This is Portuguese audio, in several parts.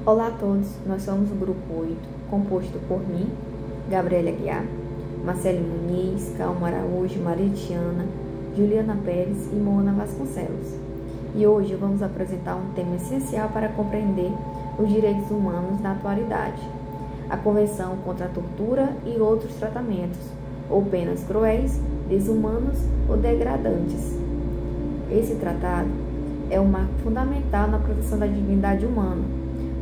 Olá a todos, nós somos o Grupo 8, composto por mim, Gabriela Aguiar, Marcelo Muniz, Calma Araújo, Maritiana, Juliana Pérez e Mona Vasconcelos. E hoje vamos apresentar um tema essencial para compreender os direitos humanos na atualidade, a Convenção contra a Tortura e outros tratamentos, ou penas cruéis, desumanos ou degradantes. Esse tratado é um marco fundamental na proteção da dignidade humana,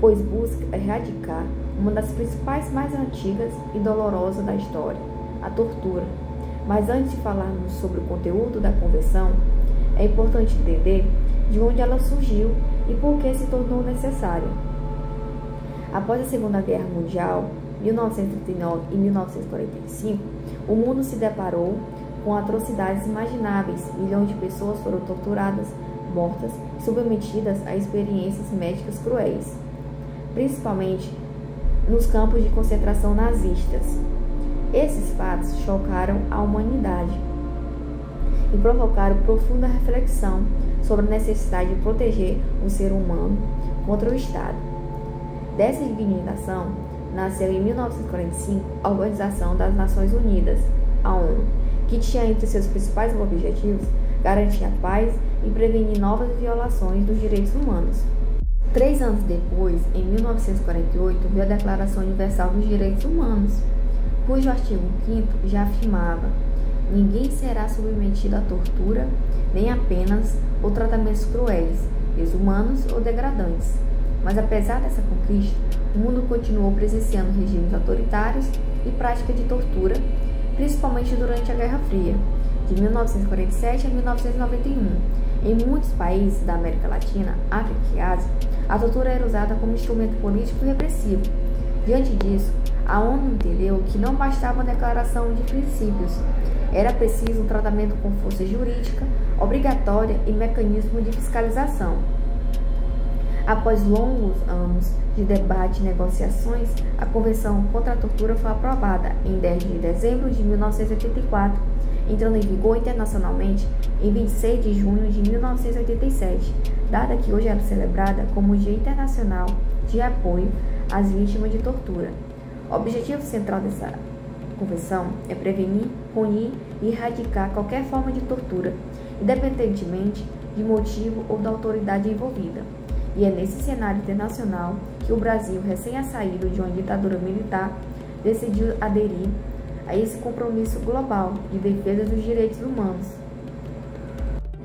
pois busca erradicar uma das principais, mais antigas e dolorosas da história, a tortura. Mas antes de falarmos sobre o conteúdo da Convenção, é importante entender de onde ela surgiu e por que se tornou necessária. Após a Segunda Guerra Mundial, 1939 e 1945, o mundo se deparou com atrocidades imagináveis. Milhões de pessoas foram torturadas, mortas e submetidas a experiências médicas cruéis, principalmente nos campos de concentração nazistas. Esses fatos chocaram a humanidade e provocaram profunda reflexão sobre a necessidade de proteger o ser humano contra o Estado. Dessa indignação nasceu em 1945 a Organização das Nações Unidas, a ONU, que tinha entre seus principais objetivos garantir a paz e prevenir novas violações dos direitos humanos. 3 anos depois, em 1948, veio a Declaração Universal dos Direitos Humanos, cujo artigo 5º já afirmava: ninguém será submetido à tortura, nem a penas ou tratamentos cruéis, desumanos ou degradantes. Mas apesar dessa conquista, o mundo continuou presenciando regimes autoritários e prática de tortura, principalmente durante a Guerra Fria, de 1947 a 1991. Em muitos países da América Latina, África e Ásia, a tortura era usada como instrumento político e repressivo. Diante disso, a ONU entendeu que não bastava uma declaração de princípios, era preciso um tratamento com força jurídica obrigatória e mecanismo de fiscalização. Após longos anos de debate e negociações, a Convenção contra a Tortura foi aprovada em 10 de dezembro de 1984, entrando em vigor internacionalmente em 26 de junho de 1987, data que hoje é celebrada como o Dia Internacional de Apoio às Vítimas de Tortura. O objetivo central dessa Convenção é prevenir, punir e erradicar qualquer forma de tortura, independentemente de motivo ou da autoridade envolvida. E é nesse cenário internacional que o Brasil, recém-saído de uma ditadura militar, decidiu aderir a esse compromisso global de defesa dos direitos humanos.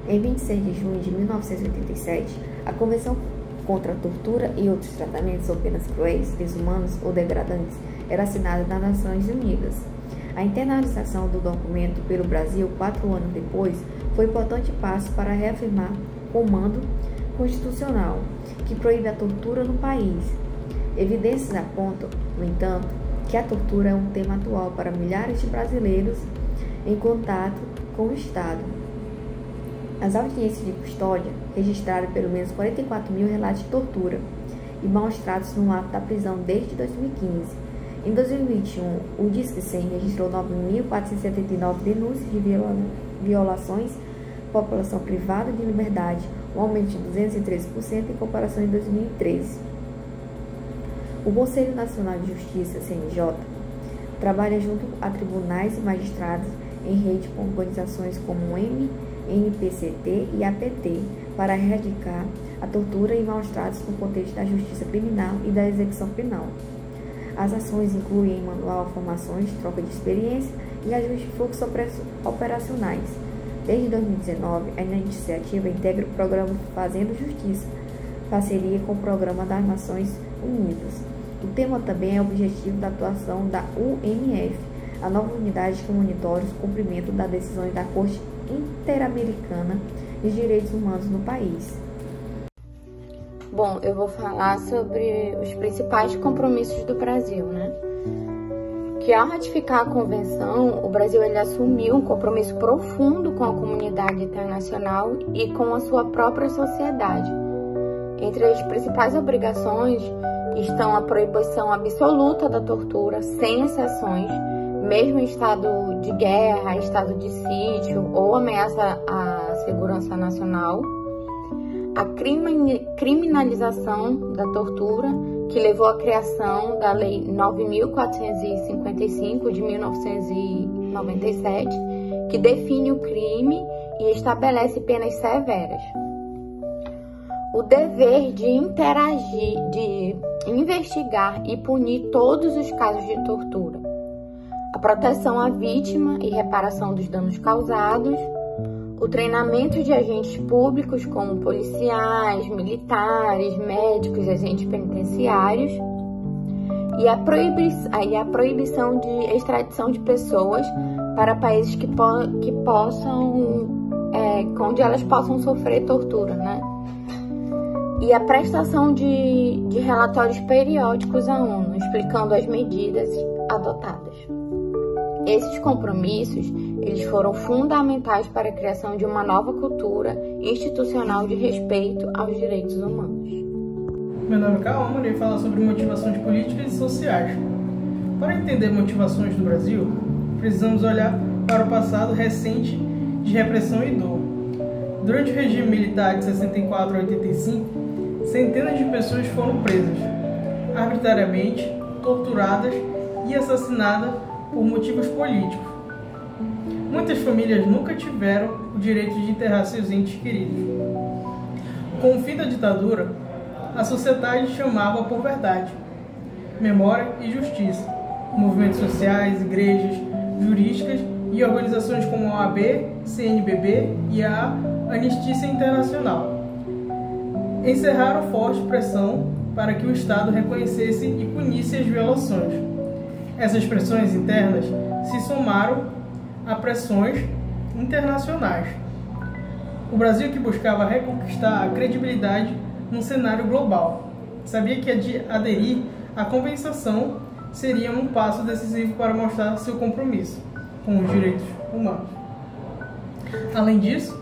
Em 26 de junho de 1987, a Convenção contra a Tortura e outros tratamentos ou penas cruéis, desumanos ou degradantes era assinada nas Nações Unidas. A internalização do documento pelo Brasil 4 anos depois foi um importante passo para reafirmar o comando constitucional que proíbe a tortura no país. Evidências apontam, no entanto, que a tortura é um tema atual para milhares de brasileiros em contato com o Estado. As audiências de custódia registraram pelo menos 44 mil relatos de tortura e maus-tratos no ato da prisão desde 2015. Em 2021, o Disque 100 registrou 9.479 denúncias de violações à população privada de liberdade, um aumento de 213% em comparação em 2013. O Conselho Nacional de Justiça, CNJ, trabalha junto a tribunais e magistrados em rede com organizações como o MNPCT e APT para erradicar a tortura e maus-tratos no contexto da justiça criminal e da execução penal. As ações incluem manual, formações, troca de experiência e ajuste de fluxos operacionais. Desde 2019, a iniciativa integra o programa Fazendo Justiça, parceria com o Programa das Nações Unidas. O tema também é o objetivo da atuação da UNF, a nova unidade que monitora o cumprimento das decisões da Corte Interamericana de Direitos Humanos no país. Bom, eu vou falar sobre os principais compromissos do Brasil, Que ao ratificar a Convenção, o Brasil assumiu um compromisso profundo com a comunidade internacional e com a sua própria sociedade. Entre as principais obrigações estão a proibição absoluta da tortura, sem exceções, mesmo em estado de guerra, estado de sítio ou ameaça à segurança nacional, a criminalização da tortura, que levou à criação da Lei 9.455 de 1997, que define o crime e estabelece penas severas. O dever de interagir, de investigar e punir todos os casos de tortura. A proteção à vítima e reparação dos danos causados. O treinamento de agentes públicos como policiais, militares, médicos, agentes penitenciários. E a proibição de extradição de pessoas para países que possam, onde elas possam sofrer tortura, né? E a prestação de relatórios periódicos à ONU, explicando as medidas adotadas. Esses compromissos, eles foram fundamentais para a criação de uma nova cultura institucional de respeito aos direitos humanos. Meu nome é Kaoma e falo sobre motivações políticas e sociais. Para entender motivações do Brasil, precisamos olhar para o passado recente de repressão e dor. Durante o regime militar de 64 a 85, centenas de pessoas foram presas, arbitrariamente, torturadas e assassinadas por motivos políticos. Muitas famílias nunca tiveram o direito de enterrar seus entes queridos. Com o fim da ditadura, a sociedade chamava por verdade, memória e justiça. Movimentos sociais, igrejas, jurídicas e organizações como a OAB, CNBB e a Anistia Internacional encerraram forte pressão para que o Estado reconhecesse e punisse as violações. Essas pressões internas se somaram a pressões internacionais. O Brasil, que buscava reconquistar a credibilidade num cenário global, sabia que aderir à Convenção seria um passo decisivo para mostrar seu compromisso com os direitos humanos. Além disso,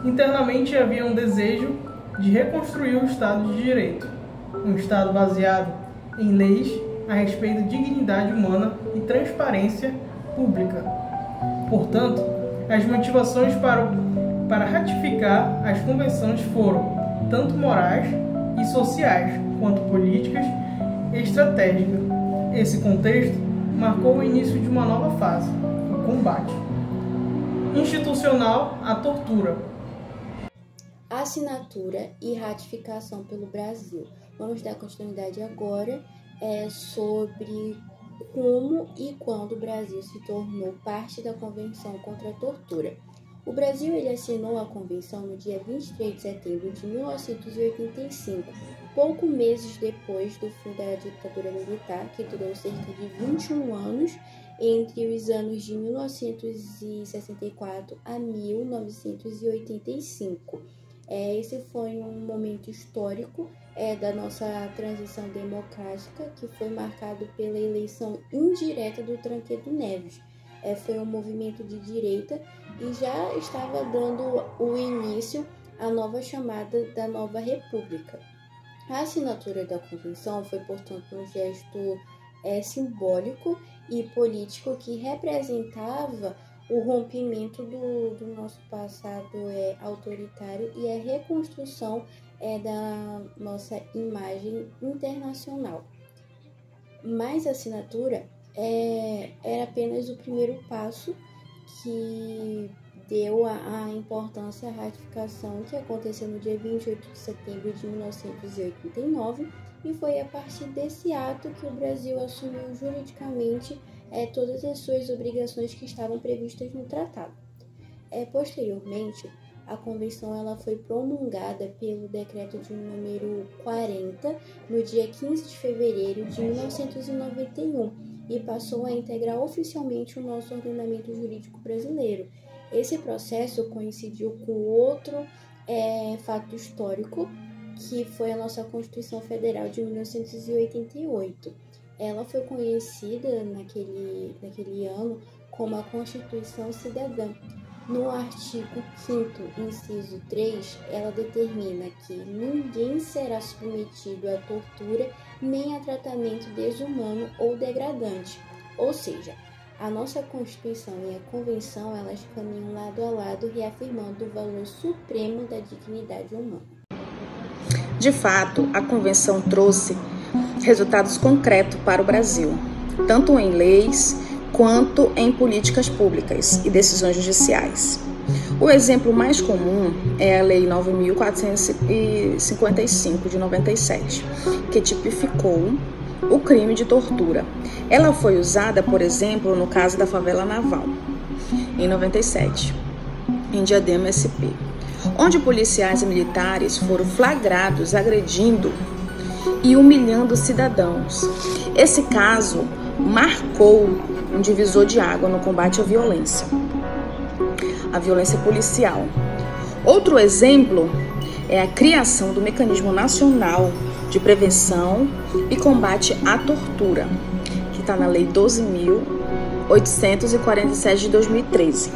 internamente havia um desejo de reconstruir o Estado de Direito, um Estado baseado em leis a respeito de dignidade humana e transparência pública. Portanto, as motivações para ratificar as convenções foram tanto morais e sociais quanto políticas e estratégicas. Esse contexto marcou o início de uma nova fase, o combate institucional à tortura. Assinatura e ratificação pelo Brasil. Vamos dar continuidade agora sobre como e quando o Brasil se tornou parte da Convenção contra a Tortura. O Brasil assinou a Convenção no dia 23 de setembro de 1985, poucos meses depois do fim da ditadura militar, que durou cerca de 21 anos, entre os anos de 1964 a 1985. Esse foi um momento histórico da nossa transição democrática, que foi marcado pela eleição indireta do Tancredo Neves. Foi um movimento de direita e já estava dando o início à nova chamada da Nova República. A assinatura da Convenção foi, portanto, um gesto simbólico e político que representava o rompimento do nosso passado autoritário e a reconstrução da nossa imagem internacional. Mas a assinatura era apenas o primeiro passo que deu a importância à ratificação, que aconteceu no dia 28 de setembro de 1989, e foi a partir desse ato que o Brasil assumiu juridicamente todas as suas obrigações que estavam previstas no tratado. Posteriormente, a Convenção ela foi promulgada pelo decreto de número 40 no dia 15 de fevereiro de 1991 e passou a integrar oficialmente o nosso ordenamento jurídico brasileiro. Esse processo coincidiu com outro fato histórico, que foi a nossa Constituição Federal de 1988. Ela foi conhecida naquele ano como a Constituição Cidadã. No artigo 5º, inciso 3, ela determina que ninguém será submetido à tortura nem a tratamento desumano ou degradante. Ou seja, A nossa Constituição e a Convenção, elas caminham lado a lado, reafirmando o valor supremo da dignidade humana. De fato, a Convenção trouxe resultados concretos para o Brasil, tanto em leis quanto em políticas públicas e decisões judiciais. O exemplo mais comum é a Lei 9.455 de 97, que tipificou o crime de tortura. Ela foi usada, por exemplo, no caso da favela Naval, em 97, em Diadema SP, onde policiais e militares foram flagrados agredindo e humilhando cidadãos. Esse caso marcou um divisor de água no combate à violência policial. Outro exemplo é a criação do Mecanismo Nacional de Prevenção e Combate à Tortura, que está na Lei 12.847 de 2013,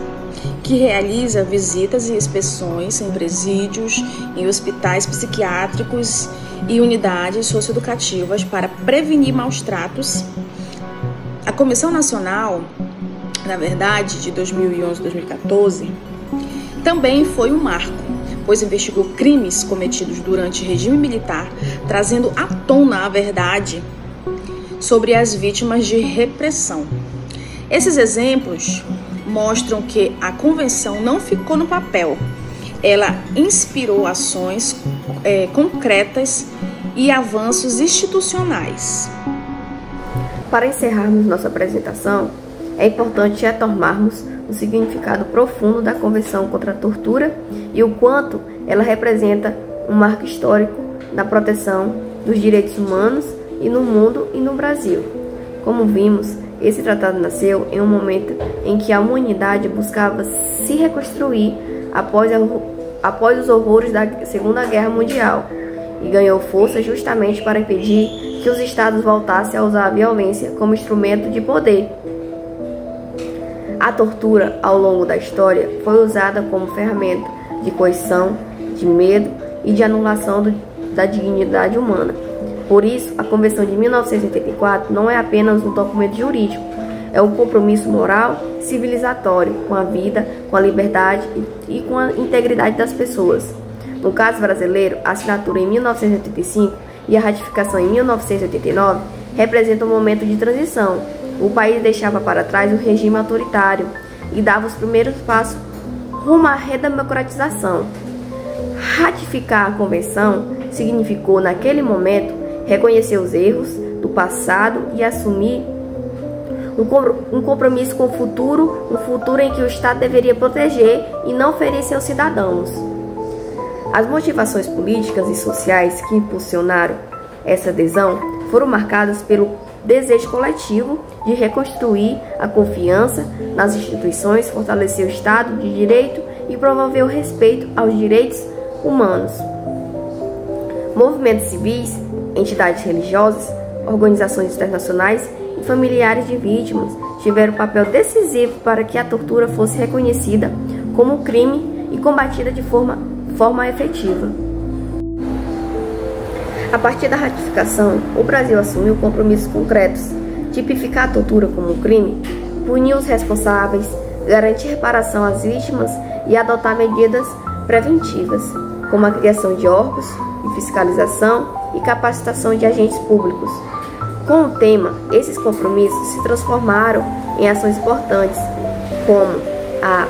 que realiza visitas e inspeções em presídios, em hospitais psiquiátricos e unidades socioeducativas para prevenir maus-tratos. A Comissão Nacional, na verdade, de 2011-2014, também foi um marco, pois investigou crimes cometidos durante o regime militar, trazendo à tona a verdade sobre as vítimas de repressão. Esses exemplos mostram que a Convenção não ficou no papel, ela inspirou ações concretas e avanços institucionais. Para encerrarmos nossa apresentação, é importante retomarmos o significado profundo da Convenção contra a Tortura e o quanto ela representa um marco histórico na proteção dos direitos humanos e no mundo e no Brasil. Como vimos, esse tratado nasceu em um momento em que a humanidade buscava se reconstruir após os horrores da Segunda Guerra Mundial e ganhou força justamente para impedir que os estados voltassem a usar a violência como instrumento de poder. A tortura, ao longo da história, foi usada como ferramenta de coerção, de medo e de anulação da dignidade humana. Por isso, a Convenção de 1984 não é apenas um documento jurídico, é um compromisso moral e civilizatório com a vida, com a liberdade e com a integridade das pessoas. No caso brasileiro, a assinatura em 1985 e a ratificação em 1989 representam um momento de transição. O país deixava para trás o regime autoritário e dava os primeiros passos rumo à redemocratização. Ratificar a Convenção significou, naquele momento, reconhecer os erros do passado e assumir um compromisso com o futuro, um futuro em que o Estado deveria proteger e não ferir seus cidadãos. As motivações políticas e sociais que impulsionaram essa adesão foram marcadas pelo desejo coletivo de reconstruir a confiança nas instituições, fortalecer o Estado de Direito e promover o respeito aos direitos humanos. Movimentos civis, entidades religiosas, organizações internacionais e familiares de vítimas tiveram papel decisivo para que a tortura fosse reconhecida como crime e combatida de forma efetiva. A partir da ratificação, o Brasil assumiu compromissos concretos: tipificar a tortura como um crime, punir os responsáveis, garantir reparação às vítimas e adotar medidas preventivas, como a criação de órgãos de fiscalização e capacitação de agentes públicos. Com o tema, esses compromissos se transformaram em ações importantes, como a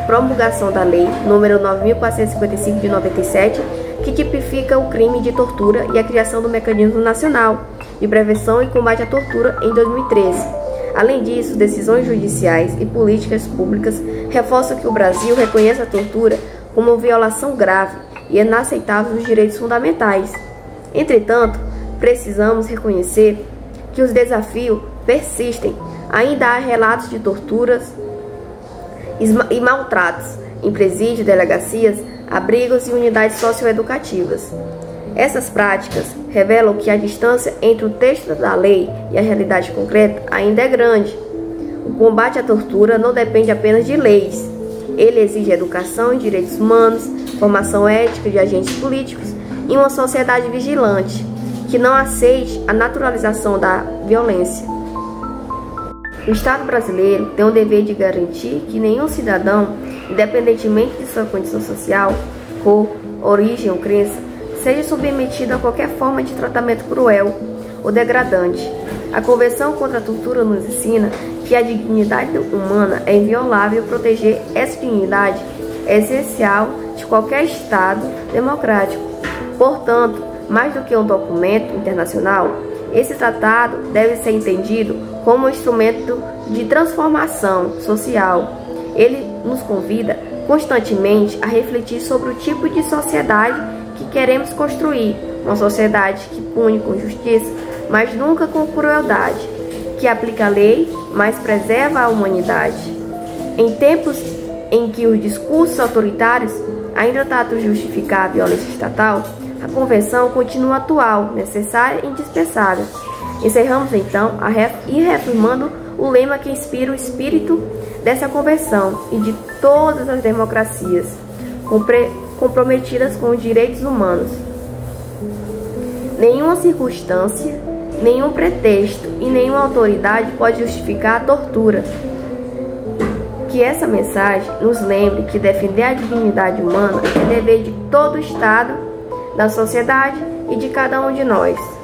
promulgação da Lei nº 9.455 de 97, que tipifica o crime de tortura, e a criação do Mecanismo Nacional de Prevenção e Combate à Tortura em 2013. Além disso, decisões judiciais e políticas públicas reforçam que o Brasil reconhece a tortura como uma violação grave e inaceitável dos direitos fundamentais. Entretanto, precisamos reconhecer que os desafios persistem. Ainda há relatos de torturas e maltratos em presídios, delegacias, abrigos e unidades socioeducativas. Essas práticas revelam que a distância entre o texto da lei e a realidade concreta ainda é grande. O combate à tortura não depende apenas de leis. Ele exige educação em direitos humanos, formação ética de agentes políticos e uma sociedade vigilante, que não aceite a naturalização da violência. O Estado brasileiro tem o dever de garantir que nenhum cidadão, independentemente de sua condição social, cor, origem ou crença, seja submetido a qualquer forma de tratamento cruel ou degradante. A Convenção contra a Tortura nos ensina que a dignidade humana é inviolável e proteger essa dignidade é essencial de qualquer Estado democrático. Portanto, mais do que um documento internacional, esse tratado deve ser entendido como um instrumento de transformação social. Ele nos convida constantemente a refletir sobre o tipo de sociedade que queremos construir, uma sociedade que pune com justiça, mas nunca com crueldade, que aplica a lei, mas preserva a humanidade. Em tempos em que os discursos autoritários ainda tentam justificar a violência estatal, a Convenção continua atual, necessária e indispensável. Encerramos então e reafirmando o lema que inspira o espírito dessa Convenção e de todas as democracias comprometidas com os direitos humanos. Nenhuma circunstância, nenhum pretexto e nenhuma autoridade pode justificar a tortura. Que essa mensagem nos lembre que defender a dignidade humana é dever de todo o Estado, da sociedade e de cada um de nós.